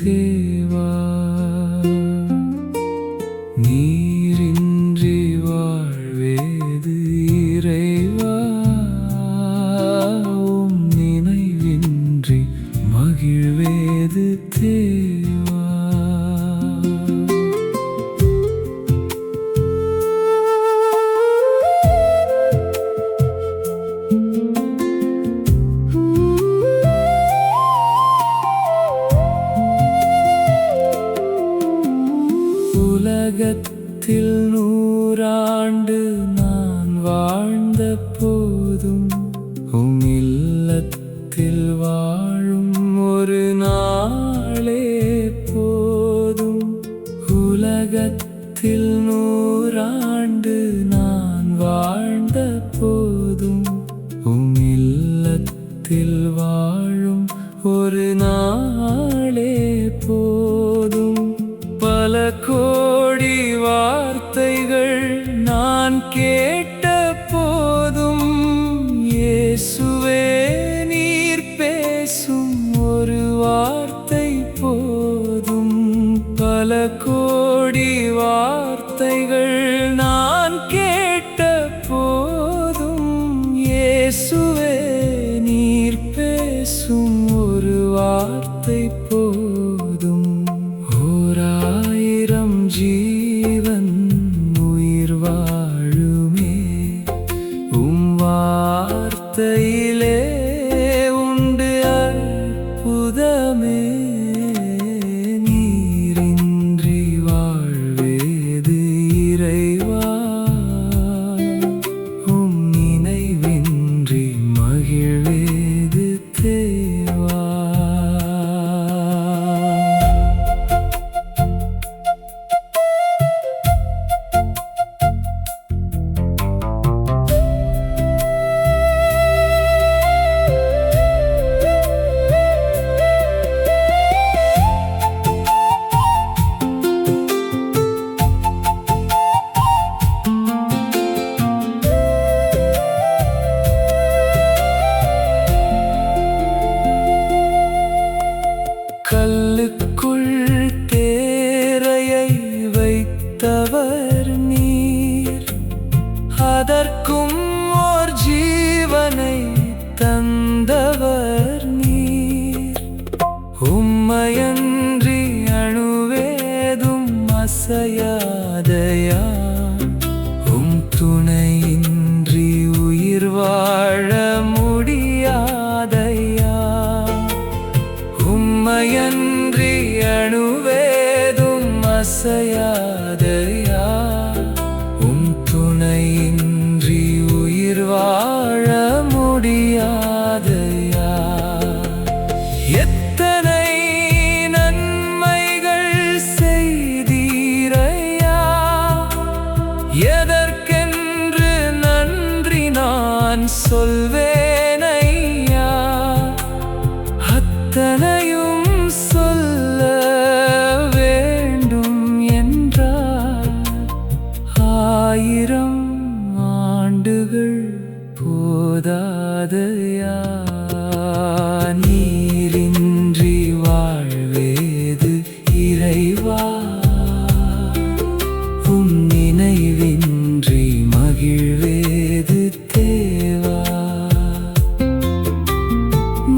தேவா. நீரின்றி வாழ்வேது இறைவா, உம் நினைவின்றி மகிழ்வேது தேவா. உலகத்தில் 100 ஆண்டு நான் வாழ்ந்த போதும், உம் இல்லத்தில் வாழும் ஒரு நாளே போதும். உலகத்தில் 100 ஆண்டு நான் வாழ்ந்த போதும், உம் இல்லத்தில் வாழும் ஒரு நாளே போதும். பல கோடி வார்த்தைகள் நான் கேட்ட போதும், இயேசுவே நீர் பேசும் ஒரு வார்த்தை போதும். பல கோடி வார்த்தைகள் நான் கேட்ட போதும், இயேசுவே நீர் பேசும் ஒரு வார்த்தை போதும். 1000 ஜீவன் உயிர் வாழுமே உம் வார்த்தையிலே உண்டு அற்புதமே. நீரின்றி வாழ்வேது இறைவா, உம் நினைவின்றி மகிழ்வேது தேவா. கல்லுக்குள் தேரையை வைத்தவர் நீர், அதற்கும் ஓர் ஜீவனை தந்தவர் நீர். உம்மையன்றி அணுவேதும் அசையாதையா, உம் துணையின்றி உயிர் வாழ முடியாதையா. உம்மையன்றி அணுவேதும் அசையாதையா, உம் துணையின்றி உயிர் வாழ முடியாதையா. எத்தனை நன்மைகள் செய்தீரையா, எதற்கென்று நன்றி நான் சொல்வேனையா. அத்தனையும் சொல்ல வேண்டும் என்றால் 1000 ஆண்டுகள் போதாதையா. நீரின்றி வாழ்வேது இறைவா, உம் நினைவின்றி மகிழ்வேது தேவா.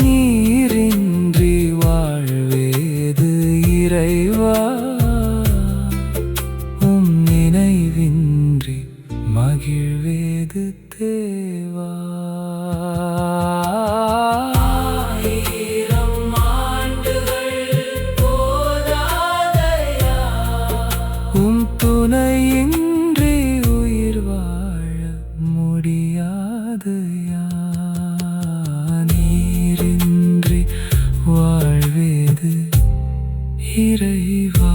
நீரின்றி வாழ்வேது இறைவா, உம் நினைவின்றி மகிழ்வேது தேவா. 1000 ஆண்டுகள் போதாதையா, உம் துணையின்றி உயிர் வாழ முடியாதையா. நீரின்றி வாழ்வேது இறைவா.